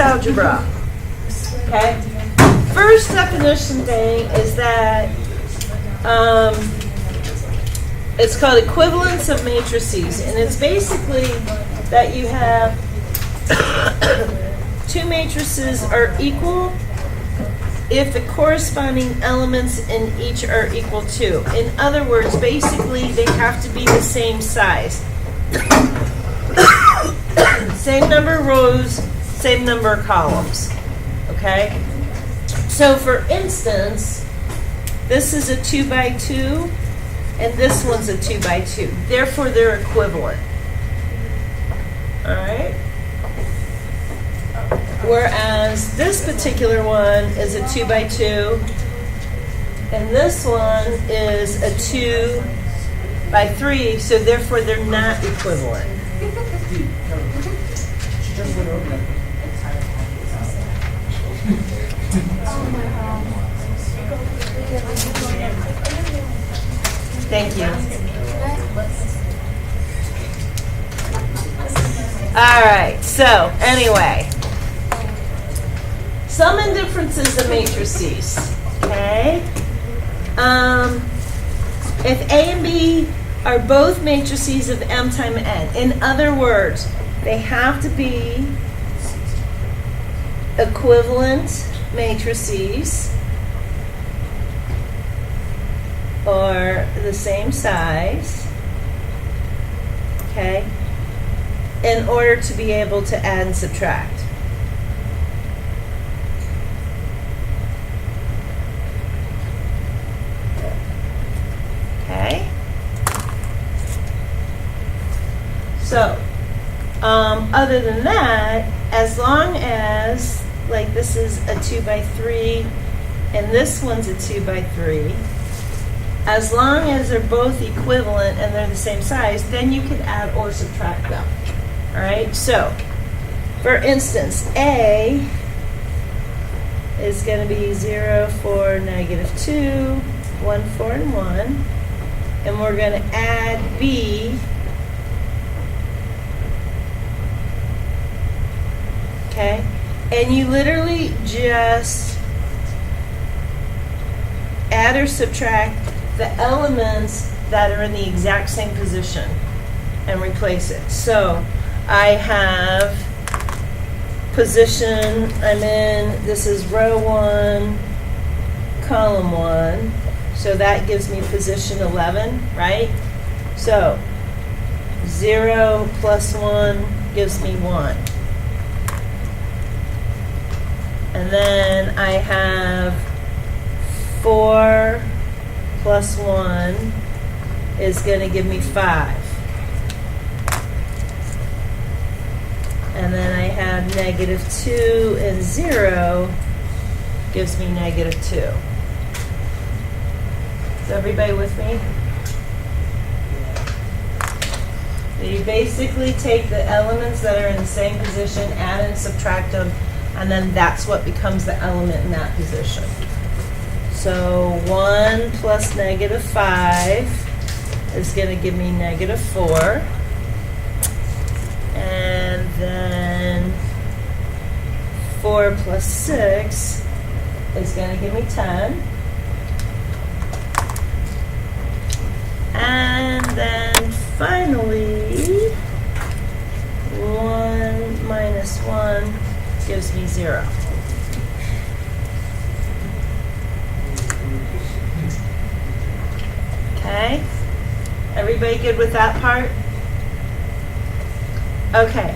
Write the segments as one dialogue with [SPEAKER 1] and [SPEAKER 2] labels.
[SPEAKER 1] algebra. Okay? First definition thing is that it's called equivalence of matrices, and it's basically that you have two matrices are equal if the corresponding elements in each are equal to. In other words, basically they have to be the same size. Same number of rows, same number of columns. Okay? So for instance, this is a 2 by 2 and this one's a 2 by 2. Therefore they're equivalent. Alright? Whereas this particular one is a 2 by 2 and this one is a 2 by 3, so therefore they're not equivalent. Thank you. All right, so anyway, some indifferences of matrices, okay? If A and B are both matrices of m times n, in other words, they have to be equivalent matrices or the same size, okay, in order to be able to add and subtract. Okay? So, other than that, as long as, like this is a 2 by 3 and this one's a 2 by 3, as long as they're both equivalent and they're the same size, then you can add or subtract them. All right? So, for instance, A is going to be 0, 4, -2, 1, 4, and 1. And we're going to add B. Okay? And you literally just add or subtract the elements that are in the exact same position and replace it. So I have position, I'm in, this is row 1, column 1. So that gives me position 11, right? So 0 plus 1 gives me 1. And then I have 4 plus 1 is going to give me 5. And then I have -2 and 0 gives me -2. Is everybody with me? So you basically take the elements that are in the same position, add and subtract them, and then that's what becomes the element in that position. So 1 plus -5 is going to give me -4. And then 4 plus 6 is going to give me 10. And then finally, 1 minus 1 gives me 0. Okay? Everybody good with that part? Okay.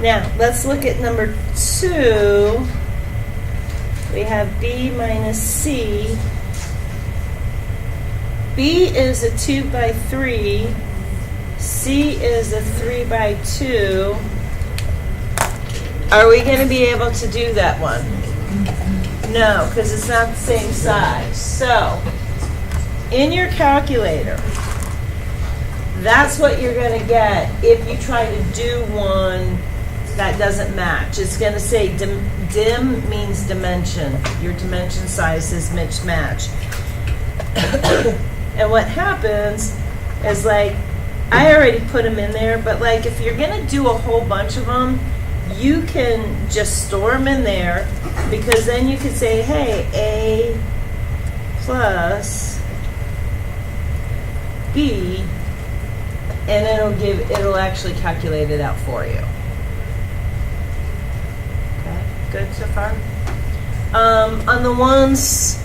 [SPEAKER 1] Now, let's look at number 2. We have B minus C. B is a 2 by 3. C is a 3 by 2. Are we going to be able to do that one? No, because it's not the same size. So, in your calculator, that's what you're going to get if you try to do one that doesn't match. It's going to say dim means dimension. Your dimension size is mismatched. And what happens is, like, I already put them in there, but like if you're going to do a whole bunch of them, you can just store them in there, because then you could say, hey, A plus B, and it'll actually calculate it out for you. Okay, good so far? On the ones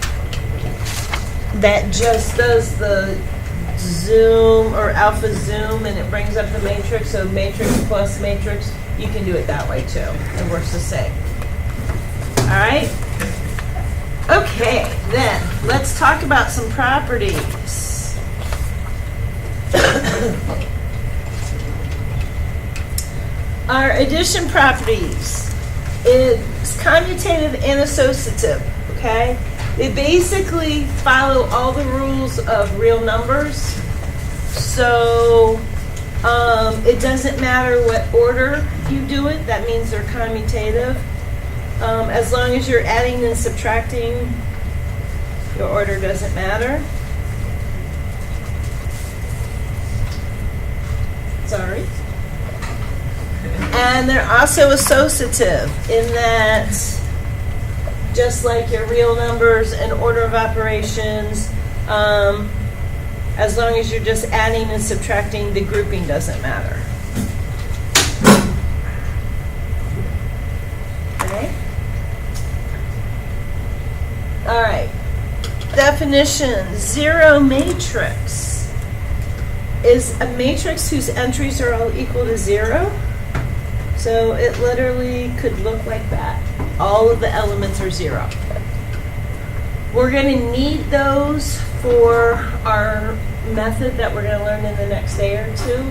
[SPEAKER 1] that just does the zoom or alpha zoom and it brings up the matrix, so matrix plus matrix, you can do it that way too. It works the same. All right? Okay, then let's talk about some properties. Our addition properties is commutative and associative, okay? They basically follow all the rules of real numbers. So it doesn't matter what order you do it, that means they're commutative. As long as you're adding and subtracting, your order doesn't matter. Sorry. And they're also associative in that, just like your real numbers and order of operations, as long as you're just adding and subtracting, the grouping doesn't matter. Okay? All right. Definition, zero matrix is a matrix whose entries are all equal to 0. So it literally could look like that. All of the elements are 0. We're going to need those for our method that we're going to learn in the next day or two.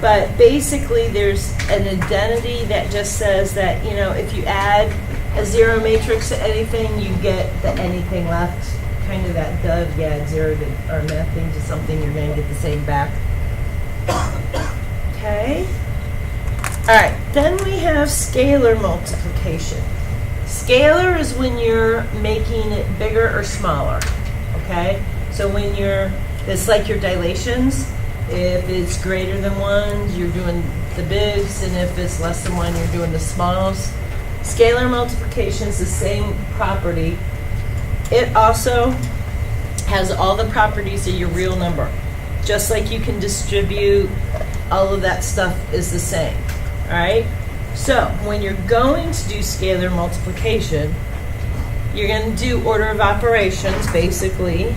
[SPEAKER 1] But basically there's an identity that just says that, you know, if you add a 0 matrix to anything, you get the anything left. Kind of that dove, you add 0 to, or nothing to something, you're going to get the same back. Okay. All right, then we have scalar multiplication. Scalar is when you're making it bigger or smaller, okay? So when it's like your dilations. If it's greater than 1, you're doing the bigs, and if it's less than 1, you're doing the smalls. Scalar multiplication is the same property. It also has all the properties of your real number. Just like you can distribute, all of that stuff is the same. All right, so when you're going to do scalar multiplication, you're going to do order of operations, basically.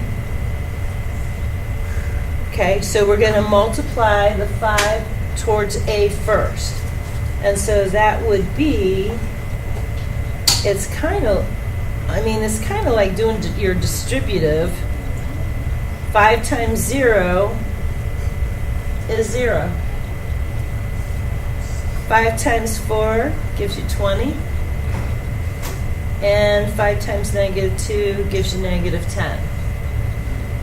[SPEAKER 1] Okay, so we're going to multiply the 5 towards A first. And so that would be, it's kind of like doing your distributive. 5 times 0 is 0. 5 times 4 gives you 20. And 5 times -2 gives you -10.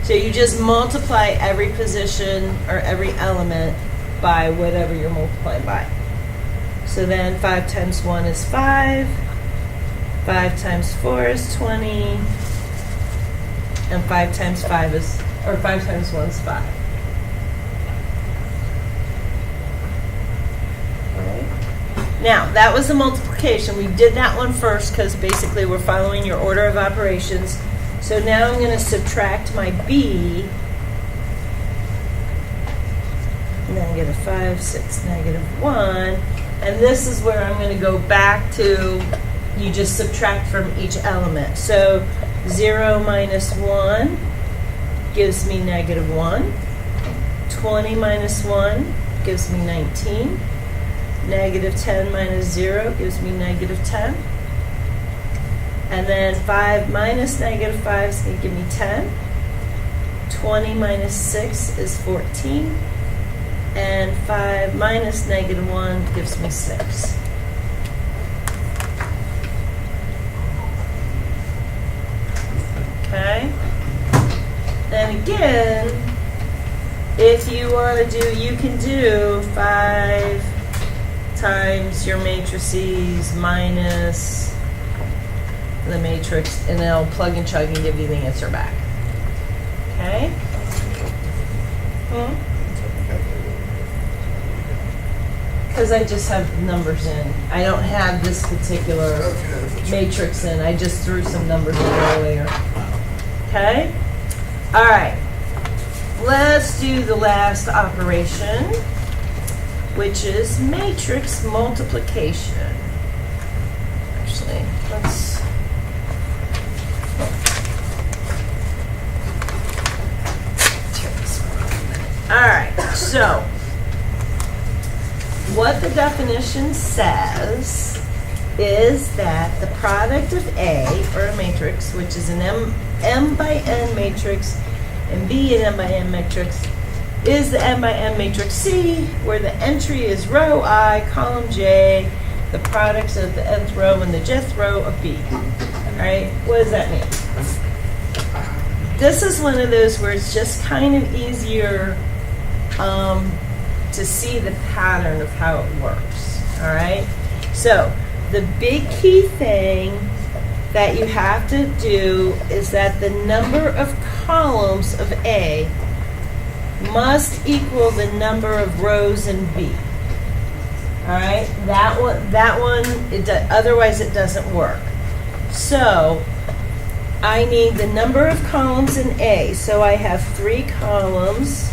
[SPEAKER 1] So you just multiply every position or every element by whatever you're multiplying by. So then 5 times 1 is 5. 5 times 4 is 20. And 5 times 5 is, or 5 times 1 is 5. Now, that was the multiplication. We did that one first because basically we're following your order of operations. So now I'm going to subtract my B. -5, 6, -1. And this is where I'm going to go back to, you just subtract from each element. So 0 minus 1 gives me -1. 20 minus 1 gives me 19. -10 minus 0 gives me -10. And then 5 minus -5 is going to give me 10. 20 minus 6 is 14. And 5 minus -1 gives me 6. Okay? And again, if you want to do, you can do 5 times your matrices minus the matrix, and then I'll plug and chug and give you the answer back. Okay? because I just have numbers in. I don't have this particular matrix in. I just threw some numbers in earlier. Okay? All right. Let's do the last operation, which is matrix multiplication. Actually, let's... All right, so what the definition says is that the product of A, or a matrix, which is an M by N matrix, and B an M by N matrix, is the M by N matrix C, where the entry is row I, column J, the products of the nth row and the jth row of B. All right, what does that mean? This is one of those where it's just kind of easier to see the pattern of how it works. All right, so the big key thing that you have to do is that the number of columns of A must equal the number of rows in B. All right, that one, otherwise it doesn't work. So I need the number of columns in A. So I have 3 columns,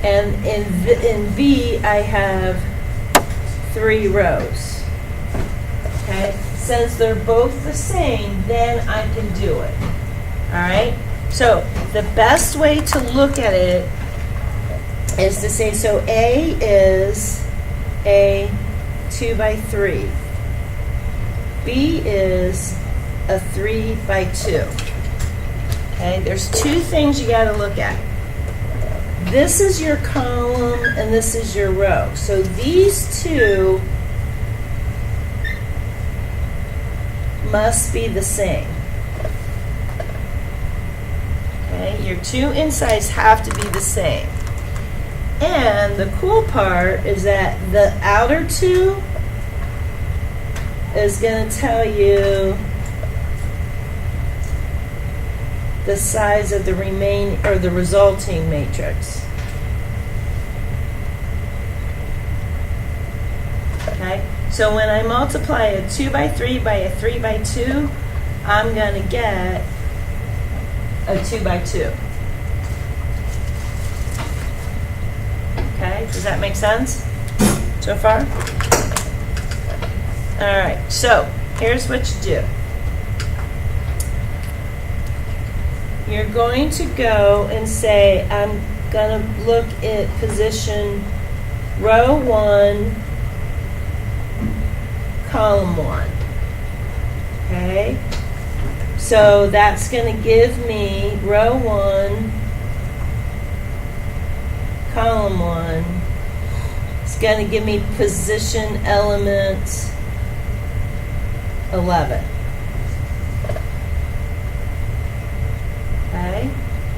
[SPEAKER 1] and in B I have 3 rows. Okay, since they're both the same, then I can do it. All right, so the best way to look at it is to say, so A is a 2 by 3. B is a 3 by 2. Okay, there's 2 things you got to look at. This is your column and this is your row. So these 2 must be the same. Okay, your 2 insides have to be the same. And the cool part is that the outer 2 is going to tell you the size of the the resulting matrix. Okay, so when I multiply a 2 by 3 by a 3 by 2, I'm going to get a 2 by 2. Okay, does that make sense so far? All right, so here's what you do. You're going to go and say, I'm going to look at position row 1, column 1. Okay? So that's going to give me row 1, column 1. It's going to give me position element 11. Okay,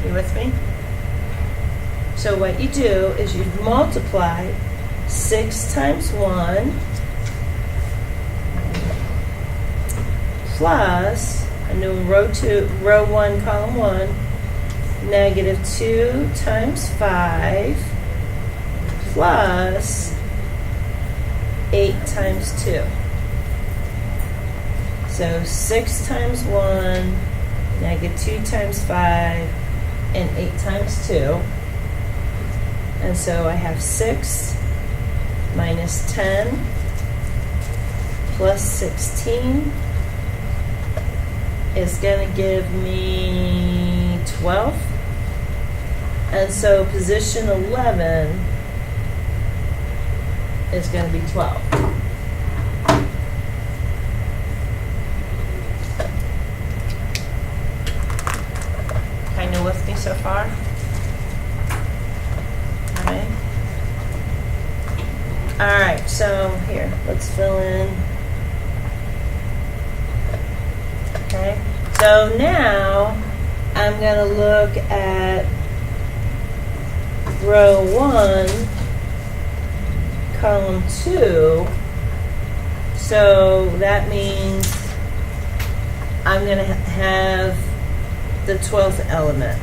[SPEAKER 1] you with me? So what you do is you multiply 6 times 1 plus, I know row 1, column 1, negative 2 times 5 plus 8 times 2. So 6 times 1, negative 2 times 5, and 8 times 2. And so I have 6 minus 10 plus 16 is going to give me 12. And so position 11 is going to be 12. Kind of with me so far? All right, so here, let's fill in. Okay, so now I'm going to look at row 1, column 2. So that means I'm going to have the 12th element.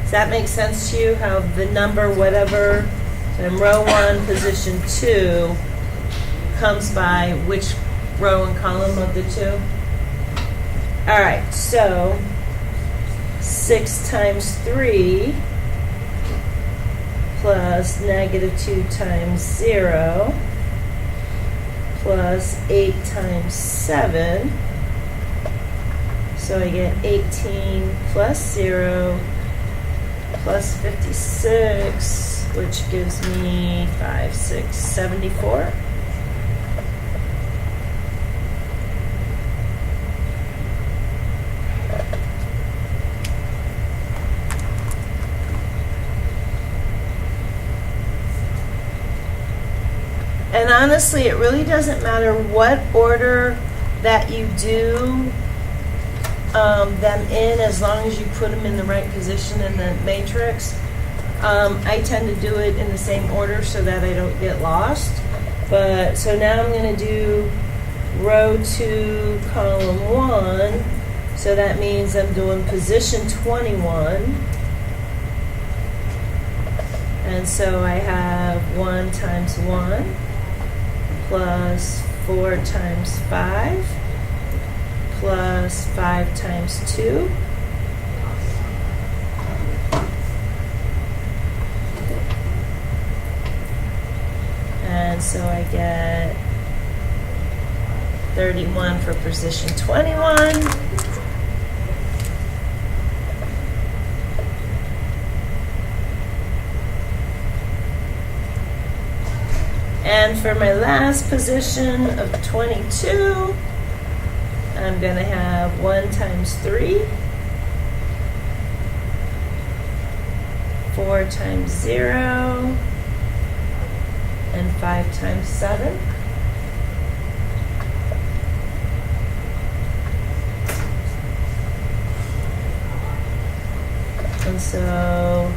[SPEAKER 1] Does that make sense to you? How the number, whatever And row 1, position 2 comes by which row and column of the 2? All right, so 6 times 3 plus -2 times 0 plus 8 times 7. So I get 18 plus 0 plus 56, which gives me 5, 6, 74. And honestly, it really doesn't matter what order that you do them in, as long as you put them in the right position in the matrix. I tend to do it in the same order so that I don't get lost. But so now I'm going to do row 2, column 1. So that means I'm doing position 21. And so I have 1 times 1 plus 4 times 5 plus 5 times 2 and so I get 31 for position 21. And for my last position of 22, I'm going to have 1 times 3, 4 times 0, and 5 times 7. And so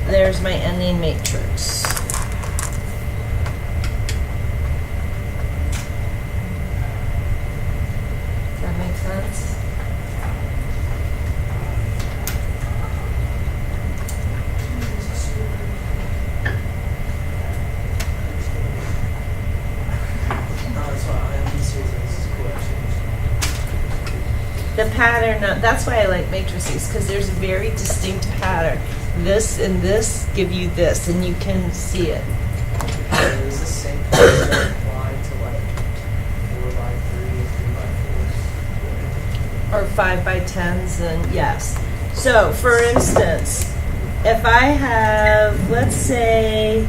[SPEAKER 1] there's my ending matrix. Sense. The pattern, that's why I like matrices, because there's a very distinct pattern. This and this give you this, and you can see it.
[SPEAKER 2] Is the same pattern apply to like 4 by 3 and 3 by 4?
[SPEAKER 1] Or 5 by 10s, and yes. So, for instance, if I have, let's say,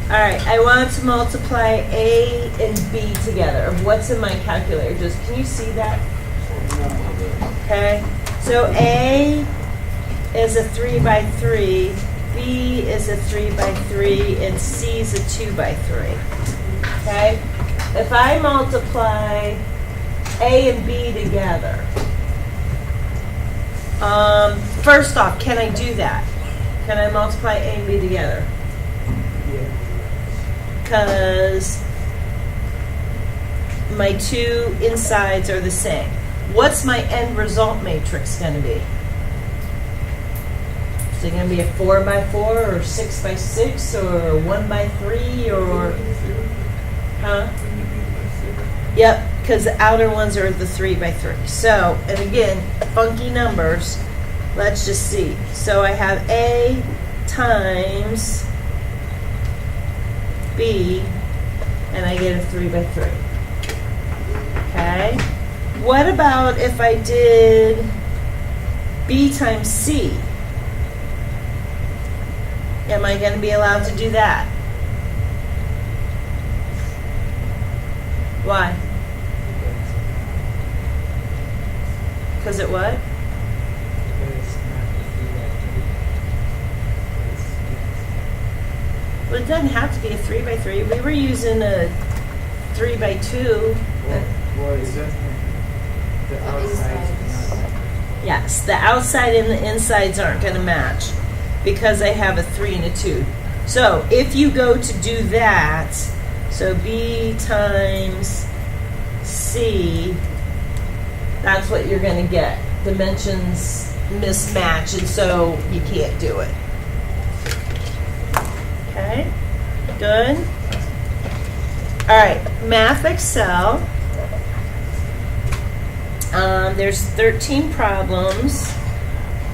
[SPEAKER 1] all right, I want to multiply A and B together. What's in my calculator? Can you see that? Okay. So A is a 3 by 3, B is a 3 by 3, and C is a 2 by 3. Okay. If I multiply A and B together. First off, can I do that? Can I multiply A and B together?
[SPEAKER 2] Yeah.
[SPEAKER 1] Because my two insides are the same. What's my end result matrix going to be? Is it going to be a 4 by 4 or 6 by 6 or 1 by 3 or? Huh? Yep, because the outer ones are the 3 by 3. So, and again, funky numbers. Let's just see. So I have A times B, and I get a 3 by 3. Okay. What about if I did B times C? Am I going to be allowed to do that? Why? Because it what? Well, it doesn't have to be a 3 by 3. We were using a 3 by 2.
[SPEAKER 2] Well, is that the outside?
[SPEAKER 1] Yes, the outside and the insides aren't going to match because I have a 3 and a 2. So if you go to do that, so B times C, that's what you're going to get. Dimensions mismatch, and so you can't do it. Okay. Okay, good. All right, Math Excel. There's 13 problems.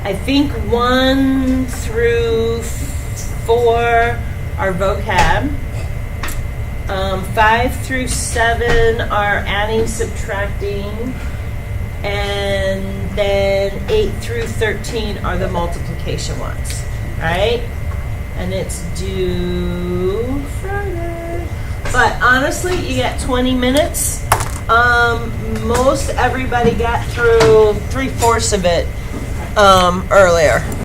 [SPEAKER 1] I think 1 through 4 are vocab. 5 through 7 are adding, subtracting, and then 8 through 13 are the multiplication ones. All right? And it's due Friday. But honestly, you get 20 minutes. Most everybody got through 3/4 of it earlier.